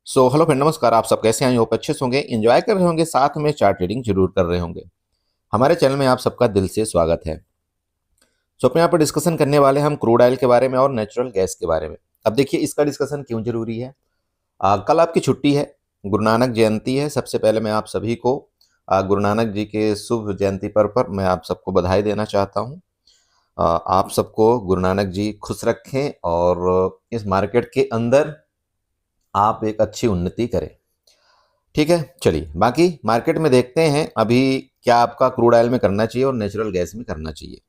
Hello friend, नमस्कार। आप सब कैसे हैं? होप अच्छे से होंगे, एंजॉय कर रहे होंगे, साथ में चार्ट ट्रेडिंग जरूर कर रहे होंगे। हमारे चैनल में आप सबका दिल से स्वागत है। अपने यहाँ पर डिस्कशन करने वाले हम क्रूड ऑयल के बारे में और नेचुरल गैस के बारे में। अब देखिए, इसका डिस्कशन क्यों जरूरी है। कल आपकी छुट्टी है, गुरु नानक जयंती है। सबसे पहले मैं आप सभी को गुरु नानक जी के शुभ जयंती पर मैं आप सबको बधाई देना चाहता हूँ। आप सबको गुरु नानक जी खुश रखें और इस मार्केट के अंदर आप एक अच्छी उन्नति करें। ठीक है, चलिए बाकी मार्केट में देखते हैं अभी क्या आपका क्रूड ऑयल में करना चाहिए और नेचुरल गैस में करना चाहिए।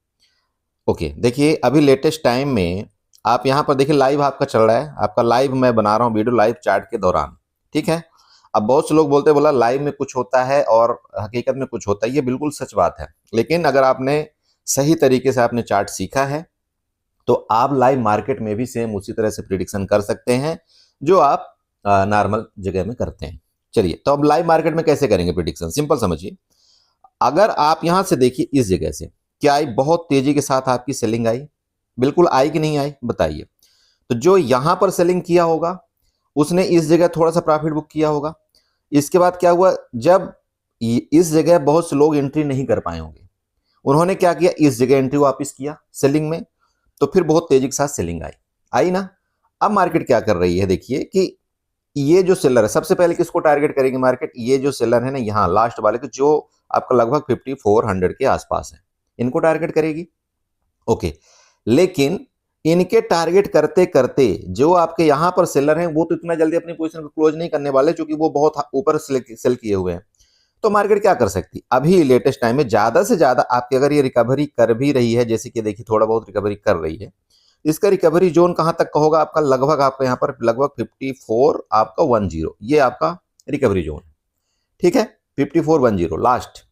ओके, देखिए अभी लेटेस्ट टाइम में आप यहाँ पर देखिए, लाइव आपका चल रहा है। आपका लाइव मैं बना रहा हूँ वीडियो लाइव चार्ट के दौरान। ठीक है, अब बहुत से लोग बोलते बोला लाइव में कुछ होता है और हकीकत में कुछ होता है। ये बिल्कुल सच बात है, लेकिन अगर आपने सही तरीके से आपने चार्ट सीखा है तो आप लाइव मार्केट में भी सेम उसी तरह से प्रिडिक्शन कर सकते हैं जो आप नॉर्मल जगह में करते हैं। चलिए, तो अब लाइव मार्केट में कैसे करेंगे प्रिडिक्शन, सिंपल समझिए। अगर आप यहां से देखिए, इस जगह से क्या आई, बहुत तेजी के साथ आपकी सेलिंग आई। बिल्कुल आई कि नहीं आई बताइए। तो जो यहां पर सेलिंग किया होगा उसने इस जगह थोड़ा सा प्रॉफिट बुक किया होगा। इसके बाद क्या हुआ, जब इस जगह बहुत से लोग एंट्री नहीं कर पाए होंगे, उन्होंने क्या किया, इस जगह एंट्री वापस किया सेलिंग में, तो फिर बहुत तेजी के साथ सेलिंग आई। आई ना। अब मार्केट क्या कर रही है, देखिए कि ये जो सेलर है, सबसे पहले किसको टारगेट करेगी मार्केट, ये जो सेलर है ना यहाँ लास्ट वाले के, जो आपका लगभग 5400 के आसपास है, इनको टारगेट करेगी। ओके, लेकिन इनके टारगेट करते करते जो आपके यहाँ पर सेलर हैं वो तो इतना जल्दी अपनी पोजीशन को क्लोज नहीं करने वाले, क्योंकि वो बहुत ऊपर सेल किए हुए हैं। तो मार्केट क्या कर सकती, अभी लेटेस्ट टाइम में ज्यादा से ज्यादा आपकी अगर ये रिकवरी कर भी रही है, जैसे कि देखिए थोड़ा बहुत रिकवरी कर रही है, इसका रिकवरी जोन कहां तक का होगा आपका, लगभग आपका यहाँ पर लगभग 54 आपका 10, ये आपका रिकवरी जोन है। ठीक है, 5410 लास्ट।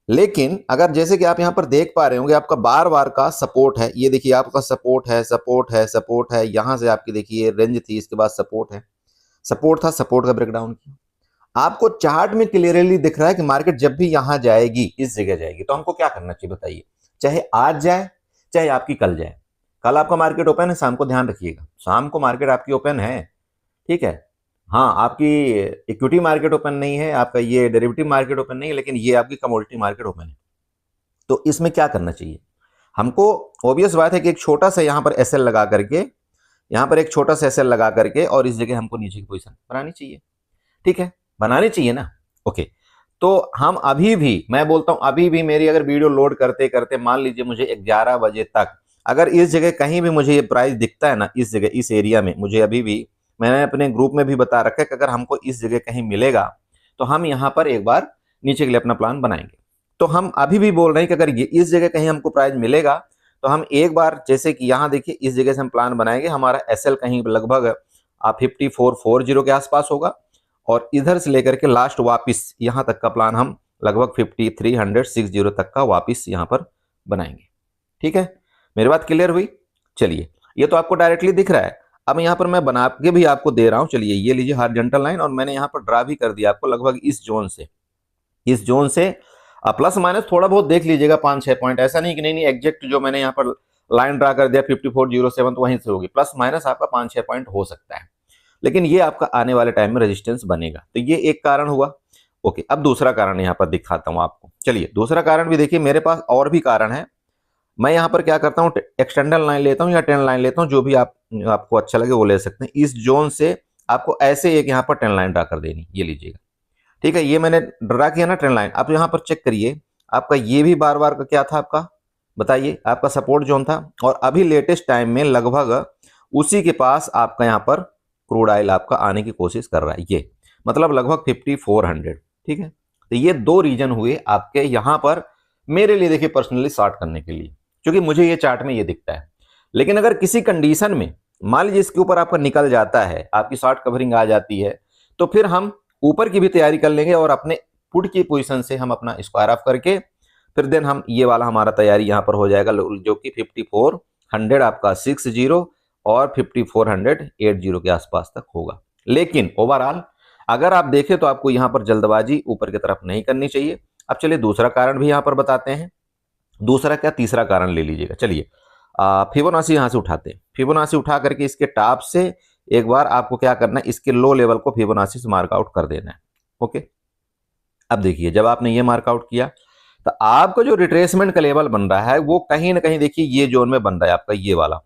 लेकिन अगर जैसे कि आप यहाँ पर देख पा रहे होंगे, आपका बार बार का सपोर्ट है, ये देखिए आपका सपोर्ट है, सपोर्ट है, सपोर्ट है, यहां से आपकी देखिए रेंज थी, इसके बाद सपोर्ट है, सपोर्ट था, सपोर्ट का ब्रेकडाउन किया। आपको चार्ट में क्लियरली दिख रहा है कि मार्केट जब भी यहां जाएगी, इस जगह जाएगी, तो हमको क्या करना चाहिए बताइए। चाहे आज जाए चाहे आपकी कल जाए, कल आपका मार्केट ओपन है, शाम को ध्यान रखिएगा, शाम को मार्केट आपकी ओपन है। ठीक है, हाँ आपकी इक्विटी मार्केट ओपन नहीं है, आपका ये डेरिवेटिव मार्केट ओपन नहीं है, लेकिन ये आपकी कमोडिटी मार्केट ओपन है। तो इसमें क्या करना चाहिए हमको, ऑब्वियस बात है कि एक छोटा सा यहाँ पर एसएल लगा करके, यहाँ पर एक छोटा सा एसएल लगा करके और इस जगह हमको नीचे की पोजीशन बनानी चाहिए। ठीक है, बनानी चाहिए ना। ओके, तो हम अभी भी, मैं बोलता हूं अभी भी, मेरी अगर वीडियो लोड करते करते मान लीजिए मुझे 11 बजे तक अगर इस जगह कहीं भी मुझे ये प्राइस दिखता है ना, इस जगह इस एरिया में, मुझे अभी भी, मैंने अपने ग्रुप में भी बता रखा है कि अगर हमको इस जगह कहीं मिलेगा तो हम यहाँ पर एक बार नीचे के लिए अपना प्लान बनाएंगे। तो हम अभी भी बोल रहे हैं कि अगर ये इस जगह कहीं हमको प्राइस मिलेगा तो हम एक बार, जैसे कि यहाँ देखिए इस जगह से हम प्लान बनाएंगे, हमारा एसएल कहीं लगभग 5440 के आसपास होगा, और इधर से लेकर के लास्ट वापिस यहां तक का प्लान हम लगभग 5360 तक का वापिस यहां पर बनाएंगे। ठीक है, मेरी बात क्लियर हुई। चलिए, ये तो आपको डायरेक्टली दिख रहा है। अब यहां पर मैं बना के भी आपको दे रहा हूं। चलिए, ये लीजिए हॉरिजॉन्टल लाइन, और मैंने यहां पर ड्रा भी कर दिया आपको लगभग इस जोन से प्लस माइनस थोड़ा बहुत देख लीजिएगा, 5-6 पॉइंट, ऐसा नहीं कि नहीं एग्जैक्ट जो मैंने यहाँ पर लाइन ड्रा कर दिया 5407 तो वहीं से होगी, प्लस माइनस आपका 5-6 पॉइंट हो सकता है, लेकिन ये आपका आने वाले टाइम में रेजिस्टेंस बनेगा। तो ये एक कारण हुआ। ओके, अब दूसरा कारण यहाँ पर दिखाता हूं आपको। चलिए, दूसरा कारण भी देखिए, मेरे पास और भी कारण है। मैं यहाँ पर क्या करता हूँ, एक्सटेंडल लाइन लेता हूँ या ट्रेंड लाइन लेता हूँ, जो भी आपको अच्छा लगे वो ले सकते हैं। इस जोन से आपको ऐसे एक यहाँ पर ट्रेंड लाइन ड्रा कर देनी, ये लीजिएगा। ठीक है, ये मैंने ड्रा किया ना ट्रेंड लाइन। अब यहाँ पर चेक करिए, आपका ये भी बार बार का क्या था आपका, बताइए, आपका सपोर्ट जोन था, और अभी लेटेस्ट टाइम में लगभग उसी के पास आपका यहाँ पर क्रूड ऑयल आपका आने की कोशिश कर रहा है, ये मतलब लगभग 5400। ठीक है, तो ये दो रीजन हुए आपके यहाँ पर मेरे लिए, देखिए पर्सनली शॉर्ट करने के लिए, क्योंकि मुझे ये चार्ट में ये दिखता है। लेकिन अगर किसी कंडीशन में मान लीजिए इसके ऊपर आपका निकल जाता है, आपकी शॉर्ट कवरिंग आ जाती है, तो फिर हम ऊपर की भी तैयारी कर लेंगे और अपने पुट की पोजीशन से हम अपना स्क्वायर ऑफ करके फिर देन हम ये वाला हमारा तैयारी यहाँ पर हो जाएगा, जो कि 5400 आपका 60 और 5480 के आसपास तक होगा। लेकिन ओवरऑल अगर आप देखें तो आपको यहाँ पर जल्दबाजी ऊपर की तरफ नहीं करनी चाहिए। अब चलिए दूसरा कारण भी यहाँ पर बताते हैं। दूसरा क्या, तीसरा कारण ले लीजिएगा। चलिए, फिबोनाची यहाँ से उठाते हैं। फिबोनाची उठा करके इसके टॉप से एक बार आपको क्या करना है, इसके लो लेवल को फिबोनाची से मार्कआउट कर देना है। ओके, अब देखिए जब आपने ये मार्कआउट किया तो आपका जो रिट्रेसमेंट का लेवल बन रहा है वो कहीं ना कहीं देखिए ये जोन में बन रहा है आपका, ये वाला।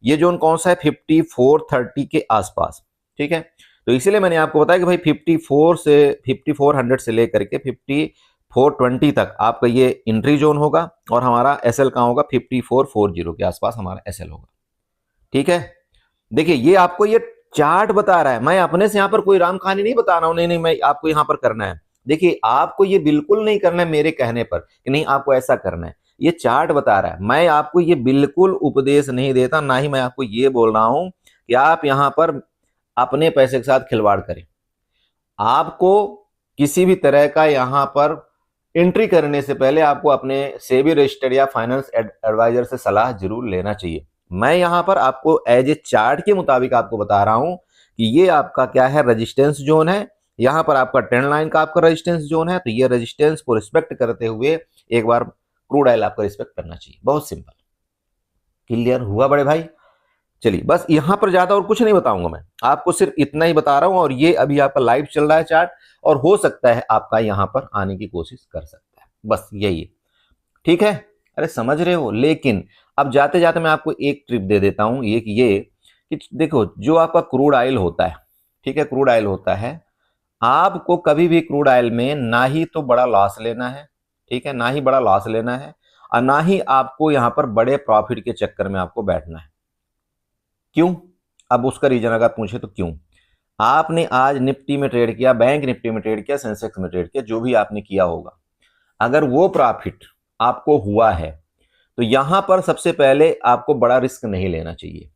ये जोन कौन सा है, 5430 के आसपास। ठीक है, तो इसीलिए मैंने आपको बताया कि भाई 5400 से लेकर के 5420 तक आपका ये एंट्री जोन होगा और हमारा एसएल कहाँ होगा, 5440 के आसपास हमारा एसएल होगा। ठीक है, देखिए ये आपको ये चार्ट बता रहा है, मैं अपने से यहाँ पर कोई राम कहानी नहीं बता रहा हूं, नहीं नहीं मैं आपको यहाँ पर करना है। देखिए आपको ये बिल्कुल नहीं करना है मेरे कहने पर कि नहीं आपको ऐसा करना है, ये चार्ट बता रहा है। मैं आपको ये बिल्कुल उपदेश नहीं देता, ना ही मैं आपको ये बोल रहा हूं कि आप यहाँ पर अपने पैसे के साथ खिलवाड़ करें। आपको किसी भी तरह का यहाँ पर एंट्री करने से पहले आपको अपने सेबी रजिस्टर्ड या फाइनेंस एडवाइजर से सलाह जरूर लेना चाहिए। मैं यहाँ पर आपको एज ए चार्ट के मुताबिक आपको बता रहा हूं कि ये आपका क्या है, रेजिस्टेंस जोन है। यहाँ पर आपका ट्रेंड लाइन का आपका रेजिस्टेंस जोन है, तो ये रेजिस्टेंस को रिस्पेक्ट करते हुए एक बार क्रूड ऑयल आपको रिस्पेक्ट करना चाहिए। बहुत सिंपल, क्लियर हुआ बड़े भाई? चलिए बस यहां पर ज्यादा और कुछ नहीं बताऊंगा, मैं आपको सिर्फ इतना ही बता रहा हूं। और ये अभी आपका लाइव चल रहा है चार्ट, और हो सकता है आपका यहां पर आने की कोशिश कर सकता है, बस यही है। ठीक है, अरे समझ रहे हो? लेकिन अब जाते जाते मैं आपको एक ट्रिप दे देता हूं, ये कि देखो जो आपका क्रूड ऑयल होता है, ठीक है, क्रूड ऑयल होता है, आपको कभी भी क्रूड ऑयल में ना ही तो बड़ा लॉस लेना है, ठीक है, ना ही बड़ा लॉस लेना है, और ना ही आपको यहां पर बड़े प्रॉफिट के चक्कर में आपको बैठना है। क्यों? अब उसका रीजन अगर पूछे तो क्यों? आपने आज निफ्टी में ट्रेड किया, बैंक निफ्टी में ट्रेड किया, सेंसेक्स में ट्रेड किया, जो भी आपने किया होगा, अगर वो प्रॉफिट आपको हुआ है तो यहां पर सबसे पहले आपको बड़ा रिस्क नहीं लेना चाहिए।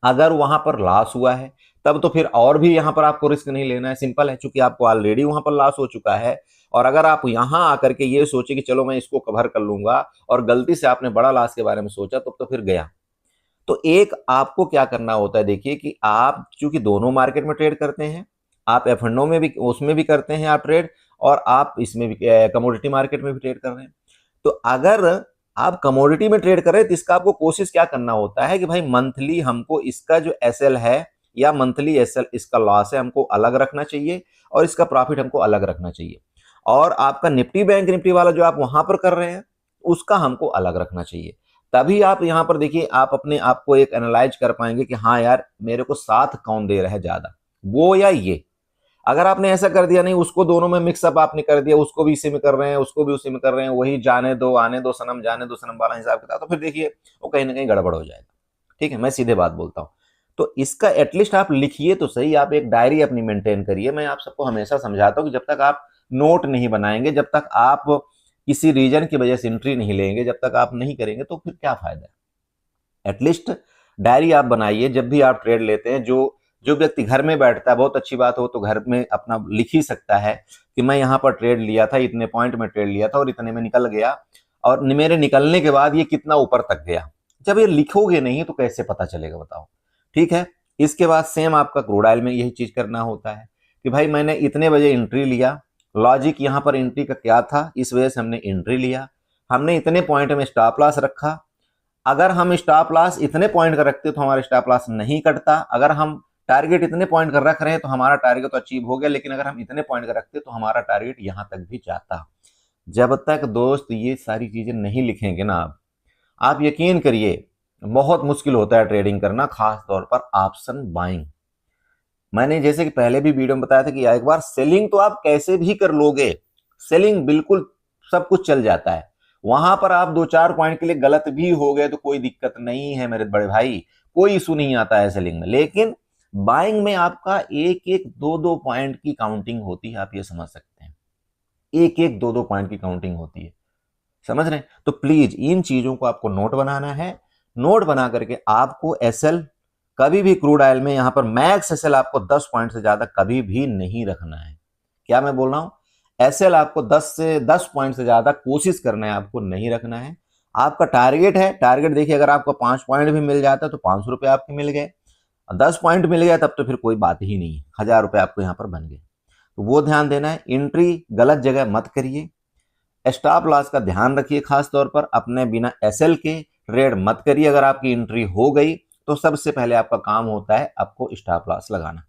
अगर वहां पर लॉस हुआ है तब तो फिर और भी यहां पर आपको रिस्क नहीं लेना है। सिंपल है, चूंकि आपको ऑलरेडी वहां पर लॉस हो चुका है। और अगर आप यहां आकर के ये सोचे कि चलो मैं इसको कवर कर लूंगा, और गलती से आपने बड़ा लॉस के बारे में सोचा, तो फिर गया। तो एक आपको क्या करना होता है, देखिए कि आप चूंकि दोनों मार्केट में ट्रेड करते हैं, आप एफ&ओ में भी, उसमें भी करते हैं आप ट्रेड, और आप इसमें भी कमोडिटी मार्केट में भी ट्रेड कर रहे हैं। तो अगर आप कमोडिटी में ट्रेड कर रहे हैं तो इसका आपको कोशिश क्या करना होता है कि भाई मंथली हमको इसका जो एसएल है या मंथली एसएल इसका लॉस है हमको अलग रखना चाहिए, और इसका प्रॉफिट हमको अलग रखना चाहिए। और आपका निफ्टी बैंक निफ्टी वाला जो आप वहां पर कर रहे हैं उसका हमको अलग रखना चाहिए। तभी आप यहां पर देखिए आप अपने आप को एक एनालाइज कर पाएंगे कि हाँ यार मेरे को साथ कौन दे रहा है ज्यादा, वो या ये। अगर आपने ऐसा कर दिया, नहीं उसको दोनों में मिक्सअप आपने कर दिया, उसको भी इसी में कर रहे हैं, उसको भी उसी में कर रहे हैं, वही जाने दो आने दो सनम, जाने दो सनम वाला हिसाब किताब, तो फिर देखिए वो कहीं ना कहीं गड़बड़ हो जाएगा। ठीक है, मैं सीधे बात बोलता हूं। तो इसका एटलीस्ट आप लिखिए तो सही, आप एक डायरी अपनी मेंटेन करिए। मैं आप सबको हमेशा समझाता हूं कि जब तक आप नोट नहीं बनाएंगे, जब तक आप किसी रीजन की वजह से एंट्री नहीं लेंगे, जब तक आप नहीं करेंगे तो फिर क्या फायदा है। एटलीस्ट डायरी आप बनाइए जब भी आप ट्रेड लेते हैं। जो जो व्यक्ति घर में बैठता है, बहुत अच्छी बात हो तो घर में अपना लिख ही सकता है कि मैं यहाँ पर ट्रेड लिया था, इतने पॉइंट में ट्रेड लिया था और इतने में निकल गया, और मेरे निकलने के बाद ये कितना ऊपर तक गया। जब ये लिखोगे नहीं तो कैसे पता चलेगा, बताओ। ठीक है, इसके बाद सेम आपका क्रूड ऑयल में यही चीज करना होता है कि भाई मैंने इतने बजे एंट्री लिया, लॉजिक यहाँ पर एंट्री का क्या था, इस वजह से हमने एंट्री लिया, हमने इतने पॉइंट में स्टॉप लॉस रखा। अगर हम स्टॉप लॉस इतने पॉइंट का रखते तो हमारा स्टॉप लॉस नहीं कटता। अगर हम टारगेट इतने पॉइंट का रख रहे हैं तो हमारा टारगेट तो अचीव हो गया, लेकिन अगर हम इतने पॉइंट का रखते तो हमारा टारगेट यहां तक भी जाता। जब तक दोस्त ये सारी चीजें नहीं लिखेंगे ना आप यकीन करिए बहुत मुश्किल होता है ट्रेडिंग करना, खास तौर पर ऑप्शन बाइंग। मैंने जैसे कि पहले भी वीडियो में बताया था कि एक बार सेलिंग तो आप कैसे भी कर लोगे, सेलिंग बिल्कुल सब कुछ चल जाता है। वहां पर आप 2-4 पॉइंट के लिए गलत भी हो गए तो कोई दिक्कत नहीं है मेरे बड़े भाई, कोई इशू नहीं आता है सेलिंग में। लेकिन बाइंग में आपका एक एक दो दो पॉइंट की काउंटिंग होती है, आप ये समझ सकते हैं, एक एक दो दो पॉइंट की काउंटिंग होती है, समझ रहे हैं। तो प्लीज इन चीजों को आपको नोट बनाना है। नोट बना करके आपको एसएल कभी भी क्रूड ऑयल में यहां पर मैक्स एसएल आपको 10 पॉइंट से ज्यादा कभी भी नहीं रखना है। क्या मैं बोल रहा हूं, एसएल आपको 10 पॉइंट से ज्यादा कोशिश करना है, आपको नहीं रखना है। आपका टारगेट है, टारगेट देखिए अगर आपको 5 पॉइंट भी मिल जाता है तो 500 रुपए आपके मिल गए, 10 पॉइंट मिल गया तब तो फिर कोई बात ही नहीं, 1000 रुपए आपको यहां पर बन गए। तो वो ध्यान देना है, एंट्री गलत जगह मत करिए, स्टॉप लॉस का ध्यान रखिए, खास तौर पर अपने बिना एसएल के ट्रेड मत करिए। अगर आपकी एंट्री हो गई तो सबसे पहले आपका काम होता है आपको स्टॉप लॉस लगाना।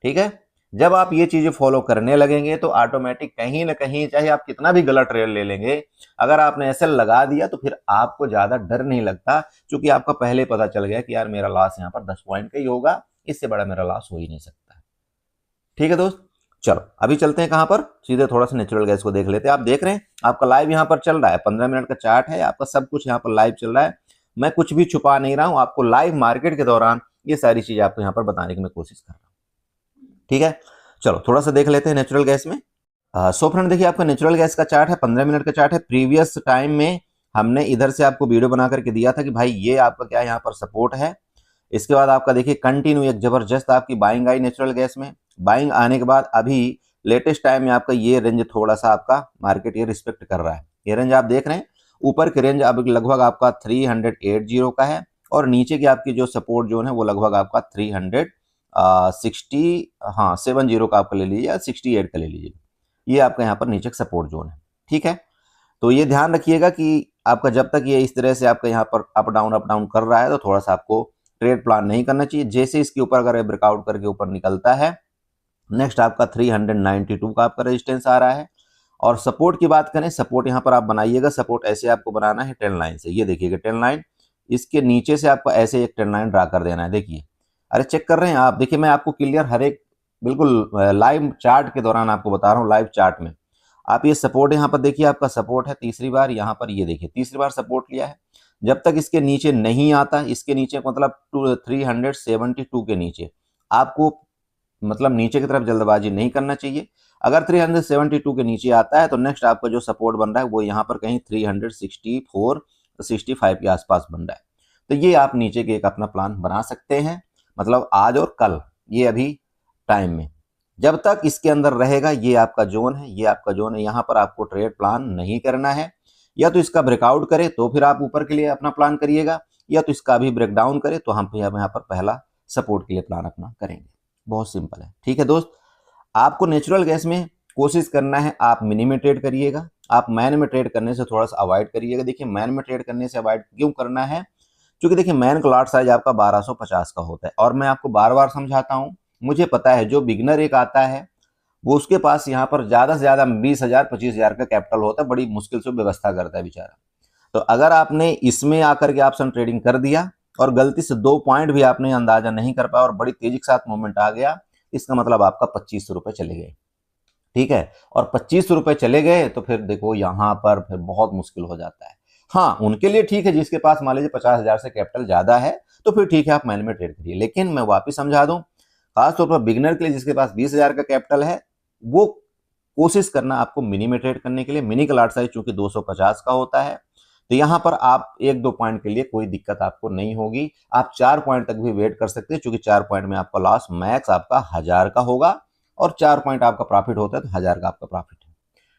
ठीक है, जब आप ये चीजें फॉलो करने लगेंगे तो ऑटोमेटिक कहीं ना कहीं, चाहे आप कितना भी गलत ट्रेड ले लेंगे, अगर आपने ऐसे लगा दिया तो फिर आपको ज्यादा डर नहीं लगता, क्योंकि आपका पहले पता चल गया कि यार मेरा लॉस यहाँ पर 10 पॉइंट का ही होगा, इससे बड़ा मेरा लॉस हो ही नहीं सकता। ठीक है दोस्त, चलो अभी चलते हैं कहां पर, सीधे थोड़ा सा नेचुरल गैस को देख लेते हैं। आप देख रहे हैं आपका लाइव यहाँ पर चल रहा है, 15 मिनट का चार्ट है, आपका सब कुछ यहाँ पर लाइव चल रहा है। मैं कुछ भी छुपा नहीं रहा हूं, आपको लाइव मार्केट के दौरान ये सारी चीजें आपको यहाँ पर बताने की मैं कोशिश कर रहा हूँ। ठीक है, चलो थोड़ा सा देख लेते हैं नेचुरल गैस में। सो फ्रेंड देखिए, आपका नेचुरल गैस का चार्ट है, 15 मिनट का चार्ट है। प्रीवियस टाइम में हमने इधर से आपको वीडियो बना करके दिया था कि भाई ये आपका क्या यहाँ पर सपोर्ट है। इसके बाद आपका देखिए कंटिन्यू एक जबरदस्त आपकी बाइंग आई नेचुरल गैस में। बाइंग आने के बाद अभी लेटेस्ट टाइम में आपका ये रेंज थोड़ा सा आपका मार्केट ये रिस्पेक्ट कर रहा है। ये रेंज आप देख रहे हैं, ऊपर की रेंज अब लगभग आपका 380 का है, और नीचे की आपकी जो सपोर्ट जोन है वो लगभग आपका 360 हाँ 70 का आपका ले लीजिए या 68 का ले लीजिए। ये आपका यहाँ पर नीचे का सपोर्ट जोन है। ठीक है, तो ये ध्यान रखिएगा कि आपका जब तक ये इस तरह से आपका यहाँ पर अप डाउन कर रहा है तो थोड़ा सा आपको ट्रेड प्लान नहीं करना चाहिए। जैसे इसके ऊपर अगर ब्रेकआउट करके ऊपर निकलता है, नेक्स्ट आपका 392 का आपका रेजिस्टेंस आ रहा है। और सपोर्ट की बात करें, सपोर्ट यहाँ पर आप बनाइएगा, सपोर्ट ऐसे आपको बनाना है 10 लाइन से। ये देखिएगा 10 लाइन, इसके नीचे से आपको ऐसे एक 10 लाइन ड्रा कर देना है। देखिए, अरे चेक कर रहे हैं आप, देखिए मैं आपको क्लियर हर एक बिल्कुल लाइव चार्ट के दौरान आपको बता रहा हूँ। लाइव चार्ट में आप ये सपोर्ट यहाँ पर देखिए, आपका सपोर्ट है तीसरी बार, यहाँ पर ये देखिए तीसरी बार सपोर्ट लिया है। जब तक इसके नीचे नहीं आता, इसके नीचे मतलब 372 के नीचे आपको मतलब नीचे की तरफ जल्दबाजी नहीं करना चाहिए। अगर 372 के नीचे आता है तो नेक्स्ट आपका जो सपोर्ट बन रहा है वो यहाँ पर कहीं 364 65 के आसपास बन रहा है। तो ये आप नीचे के एक अपना प्लान बना सकते हैं, मतलब आज और कल, ये अभी टाइम में जब तक इसके अंदर रहेगा ये आपका जोन है, ये आपका जोन है। यहाँ पर आपको ट्रेड प्लान नहीं करना है, या तो इसका ब्रेकआउट करे तो फिर आप ऊपर के लिए अपना प्लान करिएगा, या तो इसका भी ब्रेकडाउन करे तो हम यहाँ पर पहला सपोर्ट के लिए प्लान अपना करेंगे। बहुत सिंपल है। ठीक है दोस्त, आपको नेचुरल गैस में कोशिश करना है आप मिनी में ट्रेड करिएगा, आप मैन में ट्रेड करने से थोड़ा सा अवॉइड करिएगा। देखिए मैन में ट्रेड करने से अवॉइड क्यों करना है, क्योंकि देखिए मैन का लॉट साइज आपका 1250 का होता है, और मैं आपको बार बार समझाता हूँ, मुझे पता है जो बिगनर एक आता है वो उसके पास यहाँ पर ज्यादा से ज्यादा 20,000 25,000 का कैपिटल होता है, बड़ी मुश्किल से व्यवस्था करता है बेचारा। तो अगर आपने इसमें आकर के ऑप्शन ट्रेडिंग कर दिया और गलती से 2 पॉइंट भी आपने अंदाजा नहीं कर पाया और बड़ी तेजी के साथ मूवमेंट आ गया, इसका मतलब आपका 2500 रुपए चले गए। ठीक है, और 2500 रुपए चले गए तो फिर देखो यहाँ पर फिर बहुत मुश्किल हो जाता है। हाँ उनके लिए ठीक है, जिसके पास मान लीजिए 50,000 से कैपिटल ज्यादा है तो फिर ठीक है आप मैन में ट्रेड करिए। लेकिन मैं वापिस समझा दूं, खासतौर पर बिगनर के लिए जिसके पास 20,000 का कैपिटल है, वो कोशिश करना आपको मिनी में ट्रेड करने के लिए। मिनी का लॉट साइज चूंकि 250 का होता है, तो यहां पर आप 1-2 पॉइंट के लिए कोई दिक्कत आपको नहीं होगी। आप 4 पॉइंट तक भी वेट कर सकते हैं, क्योंकि 4 पॉइंट में आपका लॉस मैक्स आपका 1000 का होगा, और 4 पॉइंट आपका प्रॉफिट होता है तो 1000 का आपका प्रॉफिट है।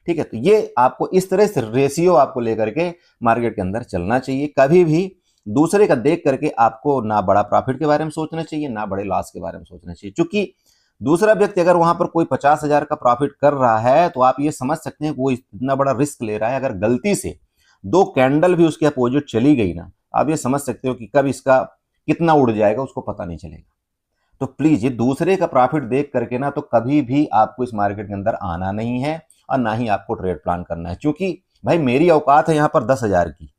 ठीक है, तो ये आपको इस तरह से रेशियो आपको लेकर के मार्केट के अंदर चलना चाहिए। कभी भी दूसरे का देख करके आपको ना बड़ा प्रॉफिट के बारे में सोचना चाहिए, ना बड़े लॉस के बारे में सोचना चाहिए। क्योंकि दूसरा व्यक्ति अगर वहां पर कोई 50,000 का प्रॉफिट कर रहा है तो आप ये समझ सकते हैं कि वो इतना बड़ा रिस्क ले रहा है। अगर गलती से 2 कैंडल भी उसके अपोजिट चली गई ना, आप ये समझ सकते हो कि कब इसका कितना उड़ जाएगा उसको पता नहीं चलेगा। तो प्लीज ये दूसरे का प्रॉफिट देख करके ना तो कभी भी आपको इस मार्केट के अंदर आना नहीं है, और ना ही आपको ट्रेड प्लान करना है। क्योंकि भाई मेरी औकात है यहाँ पर 10,000 की।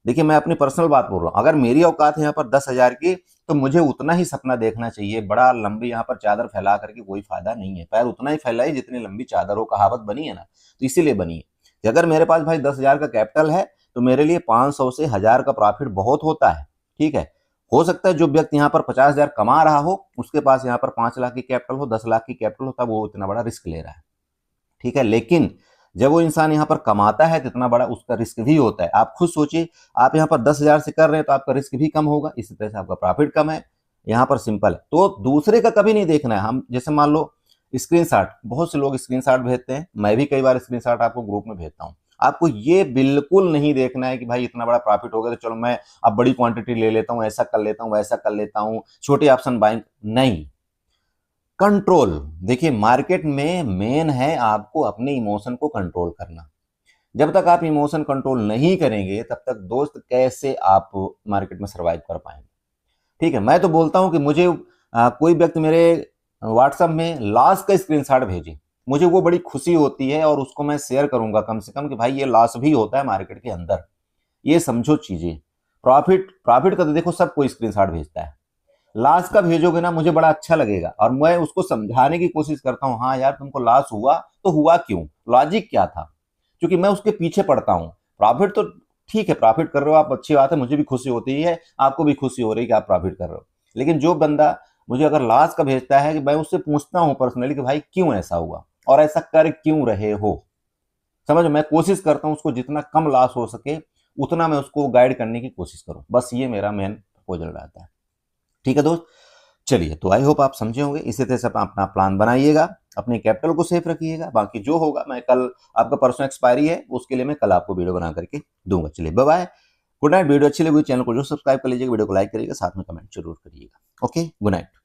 देखिए मैं अपनी पर्सनल बात बोल रहा हूँ, अगर मेरी औकात है यहाँ पर 10,000 की तो मुझे उतना ही सपना देखना चाहिए। बड़ा लंबी यहाँ पर चादर फैला करके कोई फायदा नहीं है। पैर उतना ही फैलाई जितनी लंबी चादर हो, कहावत बनी है ना, तो इसीलिए बनी है कि अगर मेरे पास भाई 10,000 का कैपिटल है तो मेरे लिए 500 से 1000 का प्रॉफिट बहुत होता है। ठीक है, हो सकता है जो व्यक्ति यहाँ पर 50,000 कमा रहा हो उसके पास यहाँ पर 5 लाख की कैपिटल हो, 10 लाख की कैपिटल हो, तब वो इतना बड़ा रिस्क ले रहा है। ठीक है, लेकिन जब वो इंसान यहाँ पर कमाता है तो इतना बड़ा उसका रिस्क भी होता है। आप खुद सोचिए, आप यहाँ पर 10,000 से कर रहे हैं तो आपका रिस्क भी कम होगा, इसी तरह से आपका प्रॉफिट कम है। यहाँ पर सिंपल है, तो दूसरे का कभी नहीं देखना है। हम जैसे मान लो स्क्रीनशॉट, बहुत से लोग स्क्रीनशॉट भेजते हैं, मैं भी कई बार स्क्रीनशॉट आपको ग्रुप में भेजता हूँ। आपको ये बिल्कुल नहीं देखना है कि भाई इतना बड़ा प्रॉफिट हो गया तो चलो मैं अब बड़ी क्वांटिटी ले लेता हूँ, ऐसा कर लेता हूँ, वैसा कर लेता हूँ, छोटे ऑप्शन बाइंग नहीं। कंट्रोल, देखिए मार्केट में मेन है आपको अपने इमोशन को कंट्रोल करना। जब तक आप इमोशन कंट्रोल नहीं करेंगे तब तक दोस्त कैसे आप मार्केट में सरवाइव कर पाएंगे। ठीक है, मैं तो बोलता हूं कि मुझे कोई व्यक्ति मेरे व्हाट्सएप में लॉस का स्क्रीनशॉट भेजे, मुझे वो बड़ी खुशी होती है और उसको मैं शेयर करूंगा कम से कम कि भाई ये लॉस भी होता है मार्केट के अंदर, ये समझो चीजें। प्रॉफिट प्रॉफिट का तो देखो सब कोई स्क्रीनशॉट भेजता है, लॉस का भेजोगे ना मुझे बड़ा अच्छा लगेगा और मैं उसको समझाने की कोशिश करता हूँ, हाँ यार तुमको लॉस हुआ तो हुआ क्यों, लॉजिक क्या था, क्योंकि मैं उसके पीछे पड़ता हूँ। प्रॉफिट तो ठीक है, प्रॉफिट कर रहे हो आप, अच्छी बात है, मुझे भी खुशी होती है, आपको भी खुशी हो रही है कि आप प्रॉफिट कर रहे हो। लेकिन जो बंदा मुझे अगर लॉस का भेजता है कि मैं उससे पूछता हूँ पर्सनली कि भाई क्यों ऐसा हुआ और ऐसा कर क्यों रहे हो, समझ, मैं कोशिश करता हूँ उसको जितना कम लॉस हो सके उतना मैं उसको गाइड करने की कोशिश करूँ, बस ये मेरा मेन प्रपोजल रहता है। ठीक है दोस्त, चलिए, तो आई होप आप समझे होंगे। इसी तरह से आप अपना प्लान बनाइएगा, अपने कैपिटल को सेफ रखिएगा, बाकी जो होगा मैं कल, आपका परसों एक्सपायरी है उसके लिए मैं कल आपको वीडियो बना करके दूंगा। चलिए bye bye, good night. Video अच्छी लगी चैनल को जो सब्सक्राइब कर लीजिएगा, वीडियो को लाइक करिएगा, साथ में कमेंट जरूर करिएगा। Okay, good night.